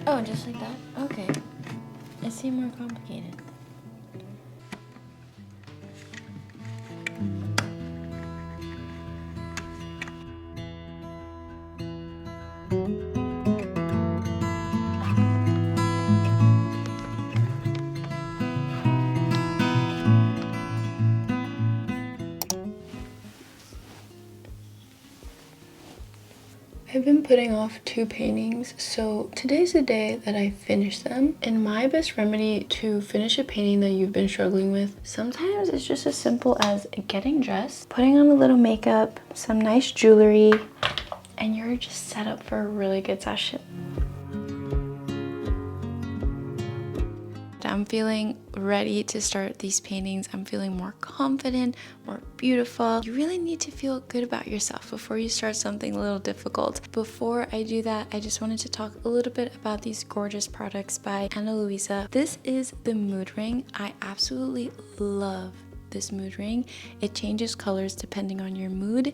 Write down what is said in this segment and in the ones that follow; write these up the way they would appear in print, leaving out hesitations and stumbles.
Oh, just like that? Okay. It seemed more complicated. I've been putting off 2 paintings, so today's the day that I finish them. And my best remedy to finish a painting that you've been struggling with, sometimes it's just as simple as getting dressed, putting on a little makeup, some nice jewelry, and you're just set up for a really good session. I'm feeling ready to start these paintings. I'm feeling more confident, more beautiful. You really need to feel good about yourself before you start something a little difficult. Before I do that, I just wanted to talk a little bit about these gorgeous products by Ana Luisa. This is the mood ring. I absolutely love this mood ring. It changes colors depending on your mood,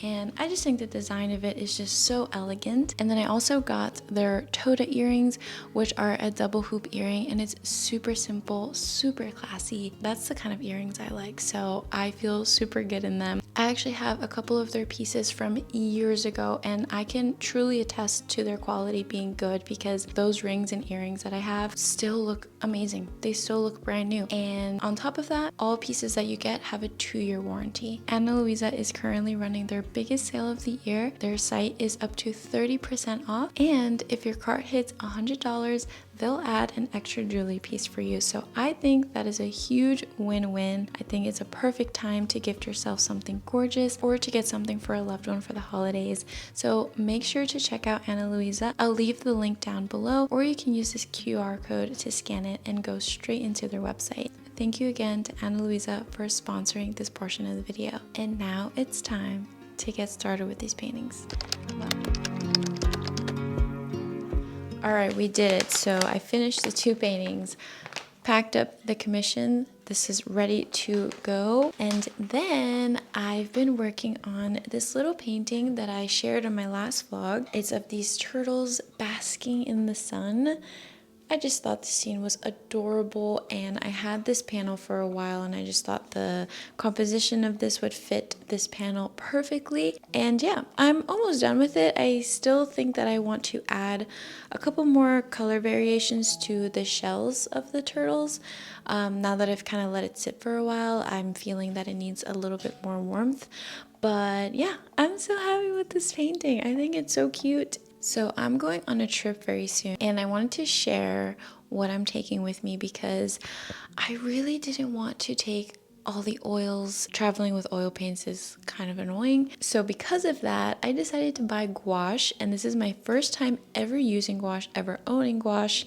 and I just think the design of it is just so elegant. And then I also got their Toda earrings, which are a double hoop earring, and it's super simple, super classy. That's the kind of earrings I like, so I feel super good in them. I actually have a couple of their pieces from years ago, and I can truly attest to their quality being good because those rings and earrings that I have still look amazing. They still look brand new. And on top of that, all pieces that you get have a 2-year warranty. Ana Luisa is currently running their biggest sale of the year. Their site is up to 30% off, and if your cart hits $100, they'll add an extra jewelry piece for you. So I think that is a huge win-win. I think it's a perfect time to gift yourself something gorgeous or to get something for a loved one for the holidays. So make sure to check out Ana Luisa. I'll leave the link down below, or you can use this QR code to scan it and go straight into their website. Thank you again to Ana Luisa for sponsoring this portion of the video. And now it's time to get started with these paintings. Alright, we did it. So I finished the 2 paintings, packed up the commission. This is ready to go. And then I've been working on this little painting that I shared on my last vlog. It's of these turtles basking in the sun. I just thought the scene was adorable, and I had this panel for a while, and I just thought the composition of this would fit this panel perfectly. And yeah, I'm almost done with it. I still think that I want to add a couple more color variations to the shells of the turtles. Now that I've kind of let it sit for a while, I'm feeling that it needs a little bit more warmth. But yeah, I'm so happy with this painting. I think it's so cute. So I'm going on a trip very soon, and I wanted to share what I'm taking with me because I really didn't want to take all the oils. Traveling with oil paints is kind of annoying. So because of that, I decided to buy gouache, and this is my first time ever using gouache, ever owning gouache.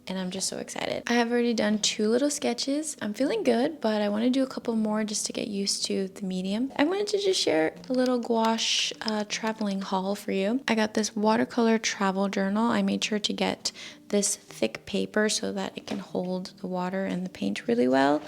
And I'm just so excited. I have already done 2 little sketches. I'm feeling good, but I want to do a couple more just to get used to the medium. I wanted to just share a little gouache traveling haul for you. I got this watercolor travel journal. I made sure to get this thick paper so that it can hold the water and the paint really well.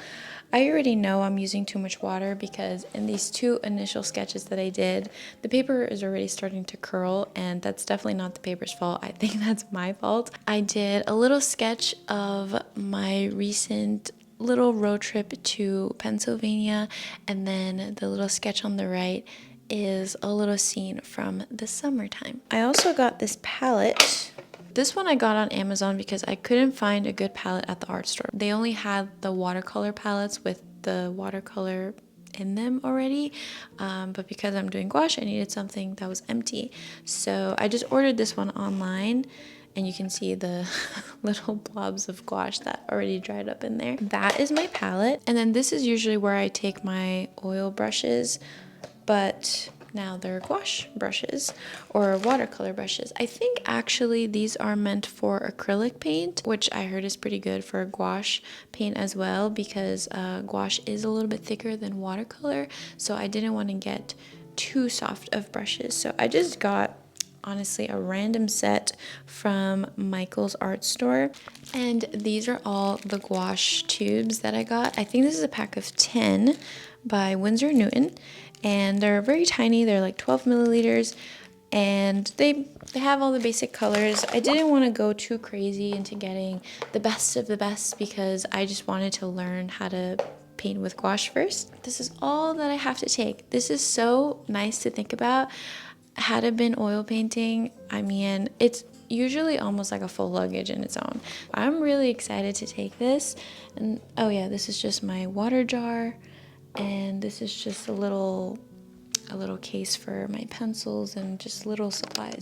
I already know I'm using too much water because in these 2 initial sketches that I did, the paper is already starting to curl, and that's definitely not the paper's fault. I think that's my fault. I did a little sketch of my recent little road trip to Pennsylvania, and then the little sketch on the right is a little scene from the summertime. I also got this palette. This one I got on Amazon because I couldn't find a good palette at the art store. They only had the watercolor palettes with the watercolor in them already, but because I'm doing gouache, I needed something that was empty. So I just ordered this one online, and you can see the little blobs of gouache that already dried up in there. That is my palette, and then this is usually where I take my oil brushes, but now they're gouache brushes or watercolor brushes. I think actually these are meant for acrylic paint, which I heard is pretty good for gouache paint as well, because gouache is a little bit thicker than watercolor. So I didn't want to get too soft of brushes. So I just got honestly a random set from Michael's art store. And these are all the gouache tubes that I got. I think this is a pack of 10 by Winsor & Newton, and they're very tiny. They're like 12 milliliters, and they have all the basic colors. I didn't want to go too crazy into getting the best of the best because I just wanted to learn how to paint with gouache first. This is all that I have to take. This is so nice to think about. Had it been oil painting, I mean, it's usually almost like a full luggage in its own. I'm really excited to take this. And oh yeah, this is just my water jar, and this is just a little case for my pencils and just little supplies.